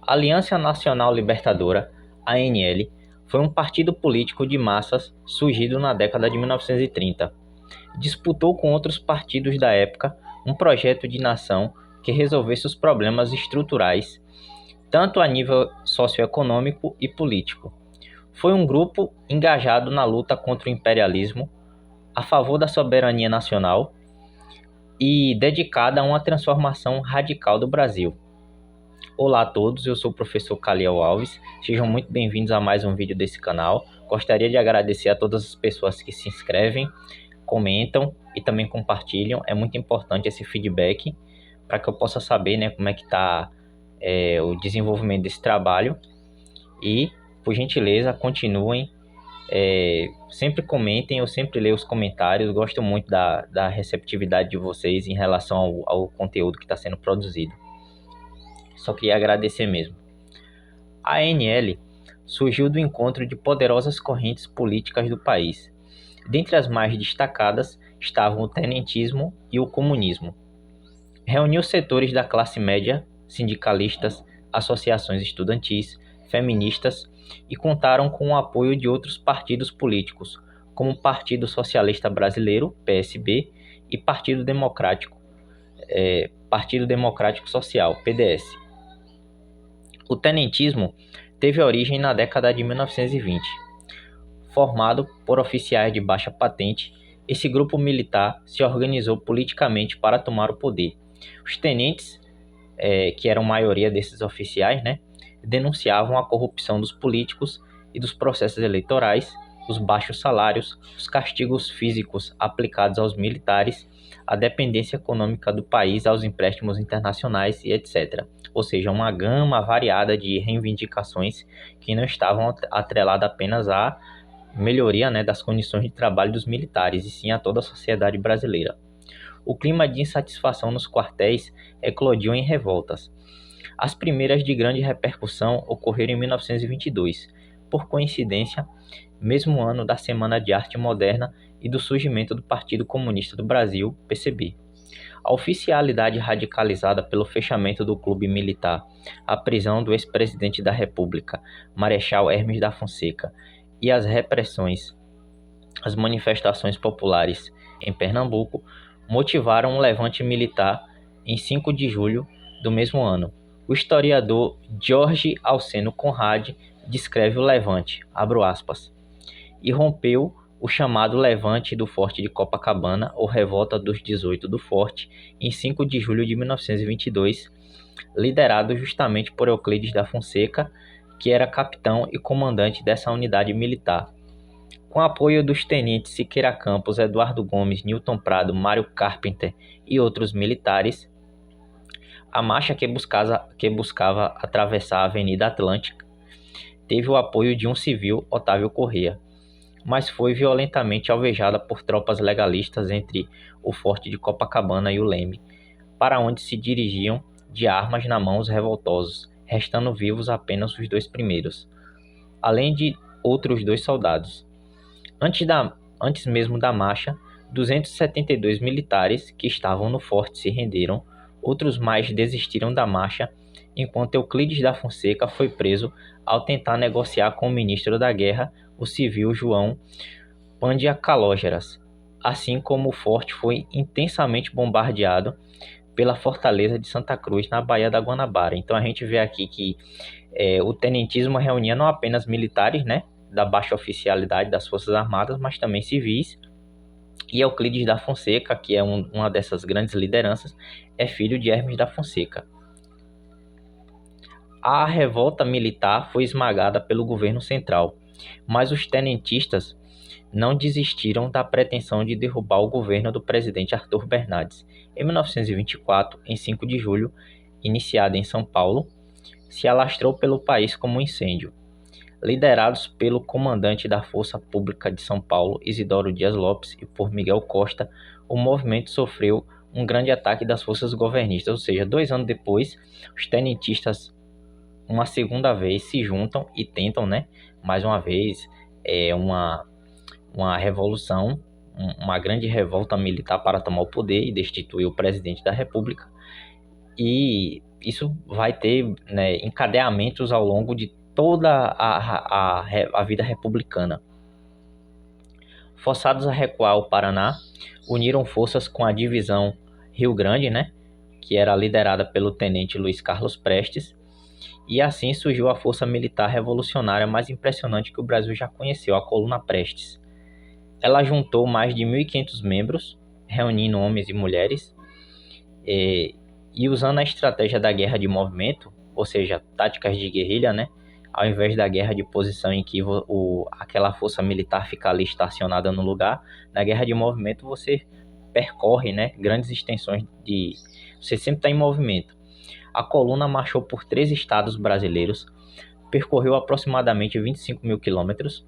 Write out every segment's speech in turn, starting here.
A Aliança Nacional Libertadora, ANL, foi um partido político de massas surgido na década de 1930. Disputou com outros partidos da época um projeto de nação que resolvesse os problemas estruturais, tanto a nível socioeconômico e político. Foi um grupo engajado na luta contra o imperialismo, a favor da soberania nacional e dedicada a uma transformação radical do Brasil. Olá a todos, eu sou o professor Caliel Alves, sejam muito bem-vindos a mais um vídeo desse canal. Gostaria de agradecer a todas as pessoas que se inscrevem, comentam e também compartilham. É muito importante esse feedback para que eu possa saber, né, como é que está o desenvolvimento desse trabalho. E, por gentileza, continuem, sempre comentem, eu sempre leio os comentários, gosto muito da receptividade de vocês em relação ao conteúdo que está sendo produzido. Só queria agradecer mesmo. A ANL surgiu do encontro de poderosas correntes políticas do país. Dentre as mais destacadas estavam o tenentismo e o comunismo. Reuniu setores da classe média, sindicalistas, associações estudantis, feministas e contaram com o apoio de outros partidos políticos, como o Partido Socialista Brasileiro, PSB, e Partido Democrático Social, PDS. O tenentismo teve origem na década de 1920. Formado por oficiais de baixa patente, esse grupo militar se organizou politicamente para tomar o poder. Os tenentes, que eram a maioria desses oficiais, denunciavam a corrupção dos políticos e dos processos eleitorais, os baixos salários, os castigos físicos aplicados aos militares, a dependência econômica do país aos empréstimos internacionais e etc. Ou seja, uma gama variada de reivindicações que não estavam atreladas apenas à melhoria, das condições de trabalho dos militares, e sim a toda a sociedade brasileira. O clima de insatisfação nos quartéis eclodiu em revoltas. As primeiras de grande repercussão ocorreram em 1922, por coincidência, mesmo ano da Semana de Arte Moderna e do surgimento do Partido Comunista do Brasil, PCB. A oficialidade radicalizada pelo fechamento do clube militar, a prisão do ex-presidente da República, Marechal Hermes da Fonseca, e as repressões às manifestações populares em Pernambuco motivaram um levante militar em 5 de julho do mesmo ano. O historiador Jorge Alceno Conrad descreve o levante, abro aspas, e rompeu o chamado Levante do Forte de Copacabana, ou Revolta dos 18 do Forte, em 5 de julho de 1922, liderado justamente por Euclides da Fonseca, que era capitão e comandante dessa unidade militar. Com apoio dos tenentes Siqueira Campos, Eduardo Gomes, Newton Prado, Mário Carpenter e outros militares, a marcha que buscava atravessar a Avenida Atlântica teve o apoio de um civil, Otávio Corrêa, mas foi violentamente alvejada por tropas legalistas entre o Forte de Copacabana e o Leme, para onde se dirigiam de armas na mão os revoltosos, restando vivos apenas os 2 primeiros, além de outros 2 soldados. Antes mesmo da marcha, 272 militares que estavam no forte se renderam, outros mais desistiram da marcha, enquanto Euclides da Fonseca foi preso ao tentar negociar com o ministro da Guerra, o civil João Pandia Calógeras, assim como o forte foi intensamente bombardeado pela fortaleza de Santa Cruz, na Baía da Guanabara. Então a gente vê aqui que o tenentismo reunia não apenas militares, da baixa oficialidade das Forças Armadas, mas também civis. E Euclides da Fonseca, que é uma dessas grandes lideranças, é filho de Hermes da Fonseca. A revolta militar foi esmagada pelo governo central, mas os tenentistas não desistiram da pretensão de derrubar o governo do presidente Arthur Bernardes. Em 1924, em 5 de julho, iniciada em São Paulo, se alastrou pelo país como um incêndio. Liderados pelo comandante da Força Pública de São Paulo, Isidoro Dias Lopes, e por Miguel Costa, o movimento sofreu um grande ataque das forças governistas, ou seja, 2 anos depois, os tenentistas uma segunda vez se juntam e tentam, mais uma vez, uma revolução, uma grande revolta militar para tomar o poder e destituir o presidente da República. E isso vai ter, né, encadeamentos ao longo de toda a vida republicana. Forçados a recuar ao Paraná, uniram forças com a divisão Rio Grande, né, que era liderada pelo tenente Luiz Carlos Prestes, e assim surgiu a força militar revolucionária mais impressionante que o Brasil já conheceu, a Coluna Prestes. Ela juntou mais de 1.500 membros, reunindo homens e mulheres, e usando a estratégia da guerra de movimento, ou seja, táticas de guerrilha, né? Ao invés da guerra de posição em que aquela força militar fica ali estacionada no lugar, na guerra de movimento você percorre, né, grandes extensões de... Você sempre está em movimento. A coluna marchou por 3 estados brasileiros, percorreu aproximadamente 25 mil quilômetros,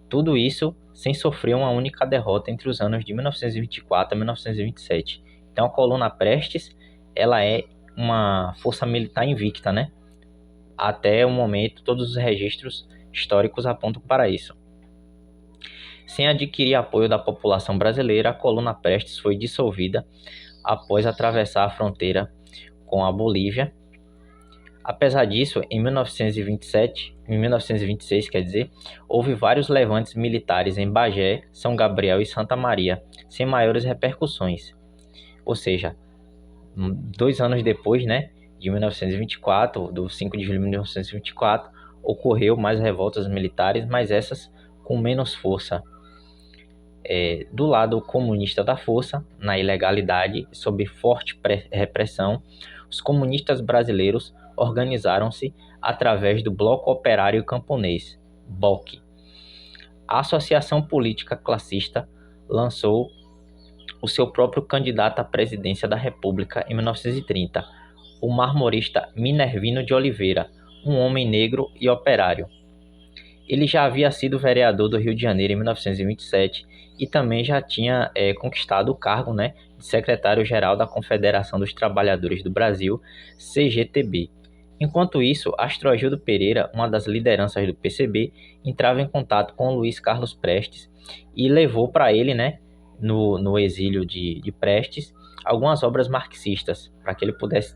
tudo isso sem sofrer uma única derrota entre os anos de 1924 a 1927. Então a coluna Prestes, ela é uma força militar invicta, né? Até o momento, todos os registros históricos apontam para isso. Sem adquirir apoio da população brasileira, a coluna Prestes foi dissolvida após atravessar a fronteira com a Bolívia. Apesar disso, em 1926, houve vários levantes militares em Bagé, São Gabriel e Santa Maria, sem maiores repercussões. Ou seja, 2 anos depois, né, de 1924, do 5 de julho de 1924, ocorreu mais revoltas militares, mas essas com menos força. Do lado comunista da força, na ilegalidade, sob forte repressão, os comunistas brasileiros organizaram-se através do Bloco Operário Camponês, BOC. A Associação Política Classista lançou o seu próprio candidato à presidência da República em 1930, o marmorista Minervino de Oliveira, um homem negro e operário. Ele já havia sido vereador do Rio de Janeiro em 1927 e também já tinha conquistado o cargo, né, de secretário-geral da Confederação dos Trabalhadores do Brasil, CGTB. Enquanto isso, Astroagildo Pereira, uma das lideranças do PCB, entrava em contato com Luiz Carlos Prestes e levou para ele, né, no exílio de Prestes, algumas obras marxistas, para que ele pudesse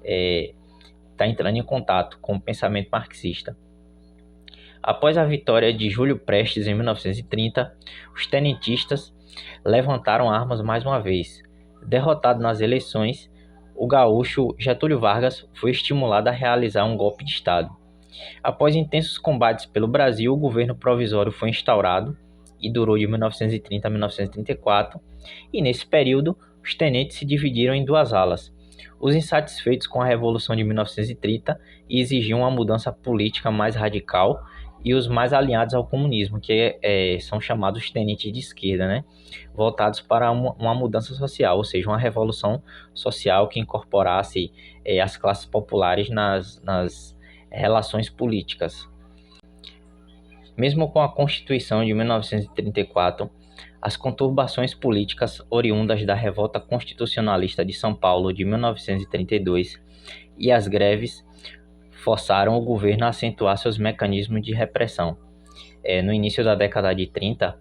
estar entrando em contato com o pensamento marxista. Após a vitória de Júlio Prestes em 1930, os tenentistas levantaram armas mais uma vez. Derrotado nas eleições, o gaúcho Getúlio Vargas foi estimulado a realizar um golpe de Estado. Após intensos combates pelo Brasil, o governo provisório foi instaurado e durou de 1930 a 1934, e nesse período os tenentes se dividiram em 2 alas. Os insatisfeitos com a Revolução de 1930 exigiam uma mudança política mais radical, e os mais alinhados ao comunismo, que são chamados tenentes de esquerda, né? Voltados para uma mudança social, ou seja, uma revolução social que incorporasse as classes populares nas relações políticas. Mesmo com a Constituição de 1934, as conturbações políticas oriundas da Revolta Constitucionalista de São Paulo de 1932 e as greves forçaram o governo a acentuar seus mecanismos de repressão. No início da década de 30,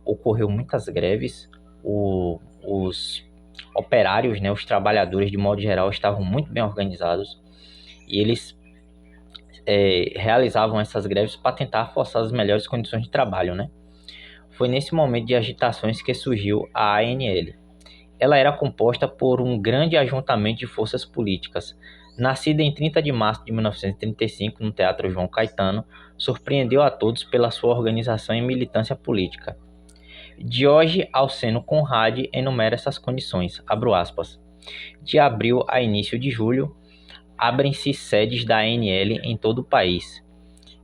ocorreu muitas greves, os operários, né, os trabalhadores de modo geral, estavam muito bem organizados e eles realizavam essas greves para tentar forçar as melhores condições de trabalho, né? Foi nesse momento de agitações que surgiu a ANL. Ela era composta por um grande ajuntamento de forças políticas. Nascida em 30 de março de 1935 no Teatro João Caetano, surpreendeu a todos pela sua organização e militância política. Jorge Alceno Conrad enumera essas condições, abro aspas. De abril a início de julho, abrem-se sedes da ANL em todo o país.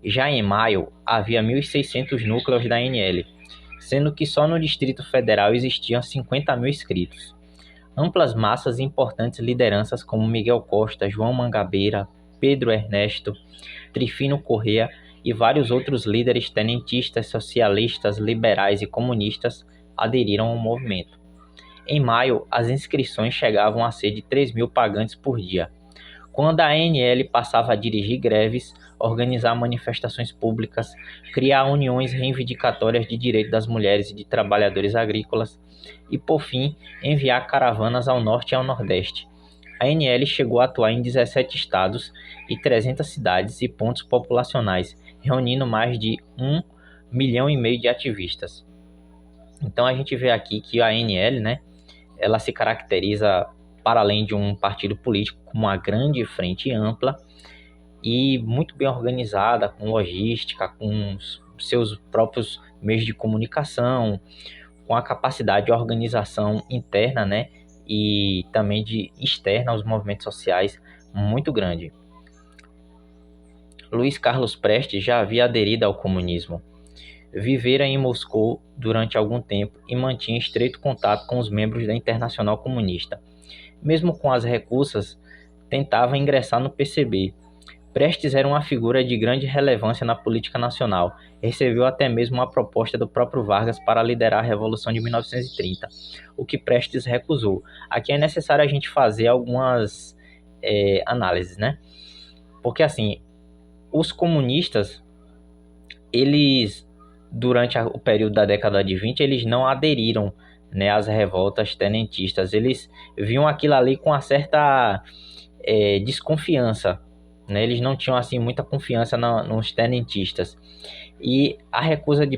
Já em maio, havia 1.600 núcleos da ANL, sendo que só no Distrito Federal existiam 50 mil inscritos. Amplas massas e importantes lideranças como Miguel Costa, João Mangabeira, Pedro Ernesto, Trifino Corrêa e vários outros líderes tenentistas, socialistas, liberais e comunistas aderiram ao movimento. Em maio, as inscrições chegavam a ser de 3.000 pagantes por dia. Quando a ANL passava a dirigir greves, organizar manifestações públicas, criar uniões reivindicatórias de direitos das mulheres e de trabalhadores agrícolas e, por fim, enviar caravanas ao norte e ao nordeste. A ANL chegou a atuar em 17 estados e 300 cidades e pontos populacionais, reunindo mais de 1,5 milhão de ativistas. Então a gente vê aqui que a ANL, né, ela se caracteriza, para além de um partido político, como uma grande frente ampla e muito bem organizada, com logística, com seus próprios meios de comunicação, com a capacidade de organização interna, né, e também de externa aos movimentos sociais muito grande. Luiz Carlos Prestes já havia aderido ao comunismo. Vivera em Moscou durante algum tempo e mantinha estreito contato com os membros da Internacional Comunista. Mesmo com as recusas, tentava ingressar no PCB. Prestes era uma figura de grande relevância na política nacional. Recebeu até mesmo uma proposta do próprio Vargas para liderar a Revolução de 1930, o que Prestes recusou. Aqui é necessário a gente fazer algumas análises, né? Porque, assim, os comunistas, eles, durante o período da década de 20, eles não aderiram, né, às revoltas tenentistas. Eles viam aquilo ali com uma certa desconfiança, né? Eles não tinham assim muita confiança nos tenentistas. E a recusa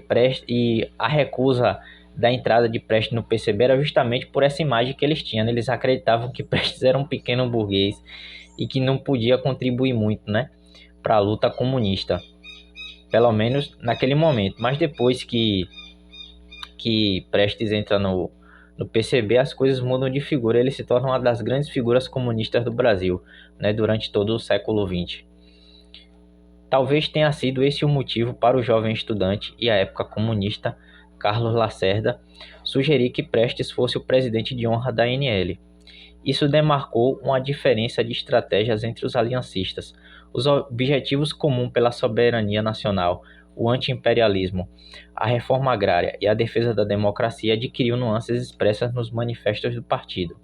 da entrada de Prestes no PCB era justamente por essa imagem que eles tinham, né? Eles acreditavam que Prestes era um pequeno burguês e que não podia contribuir muito, né, para a luta comunista, pelo menos naquele momento. Mas depois que Prestes entra no PCB, as coisas mudam de figura. Ele se torna uma das grandes figuras comunistas do Brasil, né, durante todo o século XX. Talvez tenha sido esse o motivo para o jovem estudante e à época comunista Carlos Lacerda sugerir que Prestes fosse o presidente de honra da ANL. Isso demarcou uma diferença de estratégias entre os aliancistas. Os objetivos comuns pela soberania nacional, o anti-imperialismo, a reforma agrária e a defesa da democracia adquiriu nuances expressas nos manifestos do partido.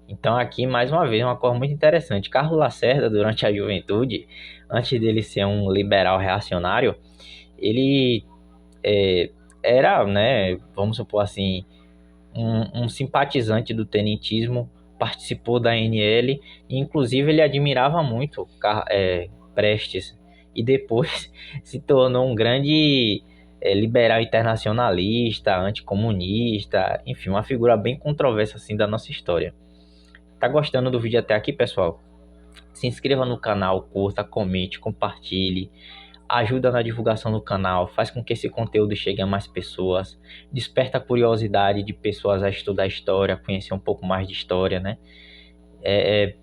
Então aqui, mais uma vez, uma coisa muito interessante. Carlos Lacerda, durante a juventude, antes dele ser um liberal reacionário, ele era, né, vamos supor assim, um simpatizante do tenentismo, participou da ANL e inclusive ele admirava muito Prestes e depois se tornou um grande liberal internacionalista, anticomunista, enfim, uma figura bem controversa assim da nossa história. Tá gostando do vídeo até aqui, pessoal? Se inscreva no canal, curta, comente, compartilhe. Ajuda na divulgação do canal, faz com que esse conteúdo chegue a mais pessoas, desperta a curiosidade de pessoas a estudar história, conhecer um pouco mais de história, né? É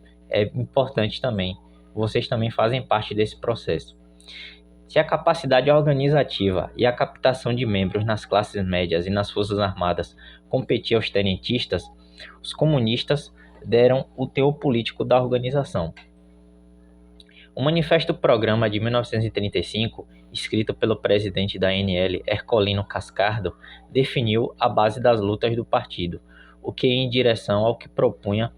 importante também. Vocês também fazem parte desse processo. Se a capacidade organizativa e a captação de membros nas classes médias e nas forças armadas competia aos tenentistas, os comunistas deram o teor político da organização. O Manifesto Programa de 1935, escrito pelo presidente da ANL, Ercolino Cascardo, definiu a base das lutas do partido, o que ia em direção ao que propunha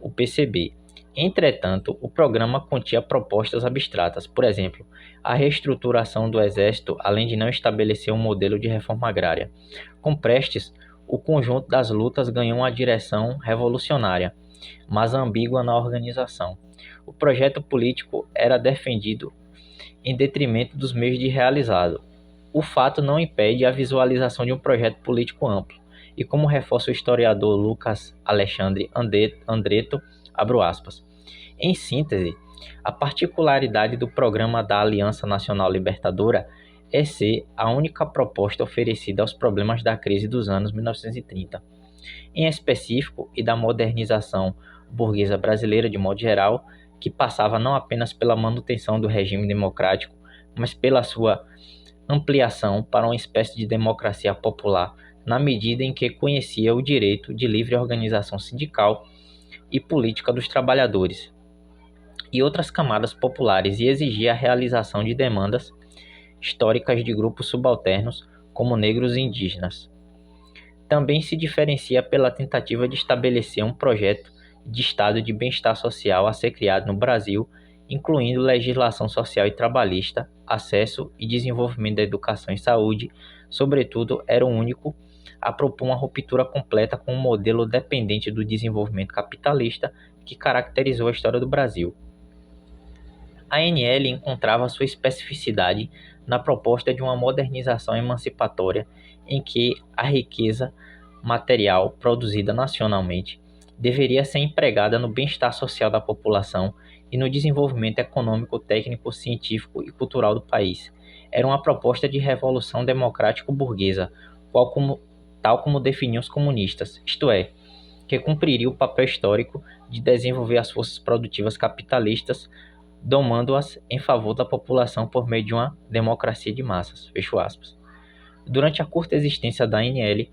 o PCB. Entretanto, o programa continha propostas abstratas, por exemplo, a reestruturação do exército, além de não estabelecer um modelo de reforma agrária. Com Prestes, o conjunto das lutas ganhou uma direção revolucionária, mas ambígua na organização. O projeto político era defendido em detrimento dos meios de realizá-lo. O fato não impede a visualização de um projeto político amplo, e como reforça o historiador Lucas Alexandre Andretto, abro aspas, em síntese, a particularidade do programa da Aliança Nacional Libertadora é ser a única proposta oferecida aos problemas da crise dos anos 1930, em específico, e da modernização burguesa brasileira de modo geral, que passava não apenas pela manutenção do regime democrático, mas pela sua ampliação para uma espécie de democracia popular, na medida em que conhecia o direito de livre organização sindical e política dos trabalhadores e outras camadas populares e exigia a realização de demandas históricas de grupos subalternos, como negros e indígenas. Também se diferencia pela tentativa de estabelecer um projeto de estado de bem-estar social a ser criado no Brasil, incluindo legislação social e trabalhista, acesso e desenvolvimento da educação e saúde. Sobretudo, era o único a propor uma ruptura completa com um modelo dependente do desenvolvimento capitalista que caracterizou a história do Brasil. A ANL encontrava sua especificidade na proposta de uma modernização emancipatória em que a riqueza material produzida nacionalmente deveria ser empregada no bem-estar social da população e no desenvolvimento econômico, técnico, científico e cultural do país. Era uma proposta de revolução democrático-burguesa, tal como definiam os comunistas, isto é, que cumpriria o papel histórico de desenvolver as forças produtivas capitalistas, domando-as em favor da população por meio de uma democracia de massas. Fecho aspas. Durante a curta existência da ANL,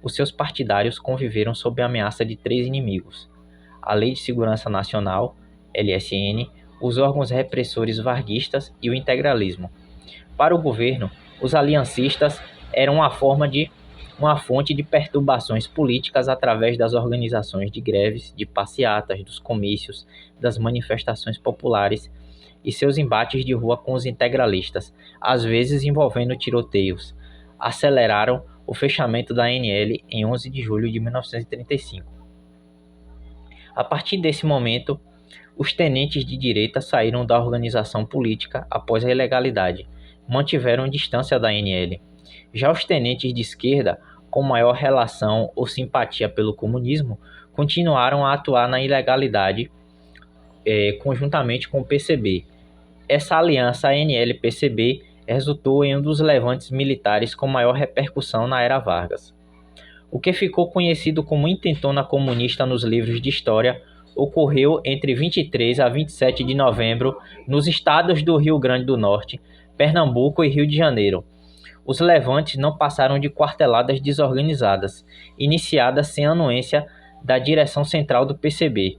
os seus partidários conviveram sob a ameaça de 3 inimigos: a Lei de Segurança Nacional, LSN, os órgãos repressores varguistas e o integralismo. Para o governo, os aliancistas eram uma fonte de perturbações políticas através das organizações de greves, de passeatas, dos comícios, das manifestações populares e seus embates de rua com os integralistas, às vezes envolvendo tiroteios, aceleraram o fechamento da ANL em 11 de julho de 1935. A partir desse momento, os tenentes de direita saíram da organização política após a ilegalidade, mantiveram distância da ANL. Já os tenentes de esquerda, com maior relação ou simpatia pelo comunismo, continuaram a atuar na ilegalidade conjuntamente com o PCB. Essa aliança ANL-PCB resultou em um dos levantes militares com maior repercussão na era Vargas. O que ficou conhecido como intentona comunista nos livros de história ocorreu entre 23 a 27 de novembro nos estados do Rio Grande do Norte, Pernambuco e Rio de Janeiro. Os levantes não passaram de quarteladas desorganizadas, iniciadas sem anuência da direção central do PCB,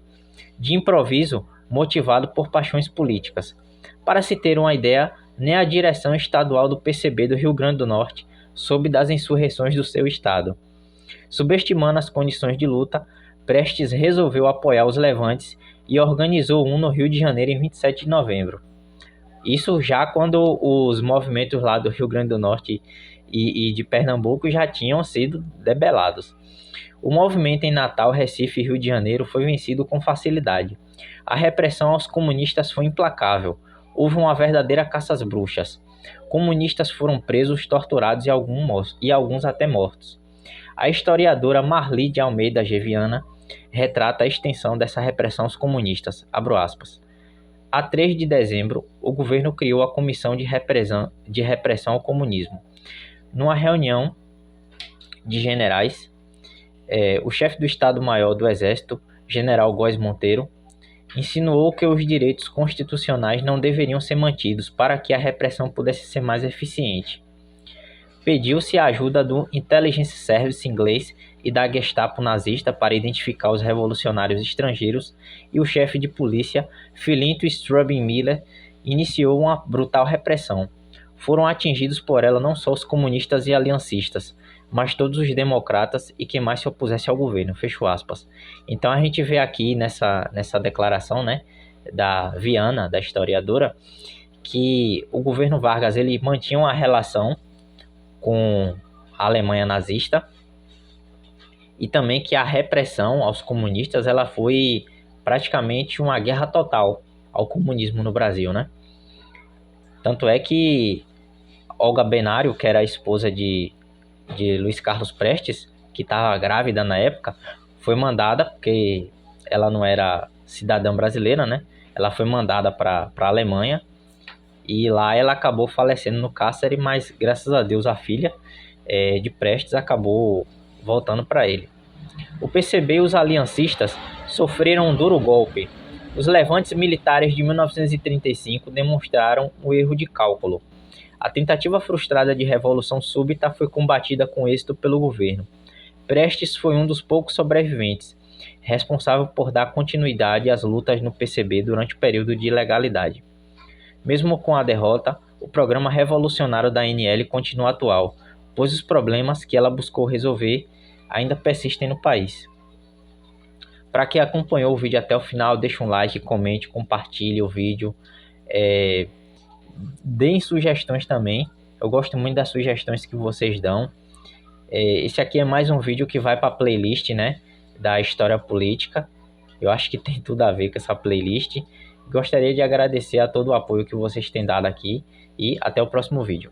de improviso motivado por paixões políticas. Para se ter uma ideia, nem a direção estadual do PCB do Rio Grande do Norte soube das insurreições do seu estado. Subestimando as condições de luta, Prestes resolveu apoiar os levantes e organizou um no Rio de Janeiro em 27 de novembro. Isso já quando os movimentos lá do Rio Grande do Norte e de Pernambuco já tinham sido debelados. O movimento em Natal, Recife e Rio de Janeiro foi vencido com facilidade. A repressão aos comunistas foi implacável. Houve uma verdadeira caça às bruxas. Comunistas foram presos, torturados e alguns até mortos. A historiadora Marli de Almeida Geviana retrata a extensão dessa repressão aos comunistas. Abro aspas. A 3 de dezembro, o governo criou a Comissão de Repressão ao Comunismo. Numa reunião de generais, o chefe do Estado-Maior do Exército, general Góes Monteiro, insinuou que os direitos constitucionais não deveriam ser mantidos para que a repressão pudesse ser mais eficiente. Pediu-se a ajuda do Intelligence Service inglês e da Gestapo nazista para identificar os revolucionários estrangeiros, e o chefe de polícia, Filinto Strubing Miller, iniciou uma brutal repressão. Foram atingidos por ela não só os comunistas e aliancistas, mas todos os democratas e quem mais se opusesse ao governo. Fecho aspas. Então a gente vê aqui nessa declaração, né, da Viana, da historiadora, que o governo Vargas ele mantinha uma relação com a Alemanha nazista e também que a repressão aos comunistas ela foi praticamente uma guerra total ao comunismo no Brasil, né? Tanto é que Olga Benário, que era a esposa de Luiz Carlos Prestes, que estava grávida na época, foi mandada, porque ela não era cidadã brasileira, né? Ela foi mandada para a Alemanha e lá ela acabou falecendo no cárcere, mas graças a Deus a filha de Prestes acabou voltando para ele. O PCB e os aliancistas sofreram um duro golpe. Os levantes militares de 1935 demonstraram um erro de cálculo. A tentativa frustrada de revolução súbita foi combatida com êxito pelo governo. Prestes foi um dos poucos sobreviventes, responsável por dar continuidade às lutas no PCB durante o período de ilegalidade. Mesmo com a derrota, o programa revolucionário da ANL continua atual, pois os problemas que ela buscou resolver ainda persistem no país. Para quem acompanhou o vídeo até o final, deixa um like, comente, compartilhe o vídeo. Deem sugestões também. Eu gosto muito das sugestões que vocês dão. Esse aqui é mais um vídeo que vai para a playlist, né, da história política. Eu acho que tem tudo a ver com essa playlist. Gostaria de agradecer a todo o apoio que vocês têm dado aqui e até o próximo vídeo.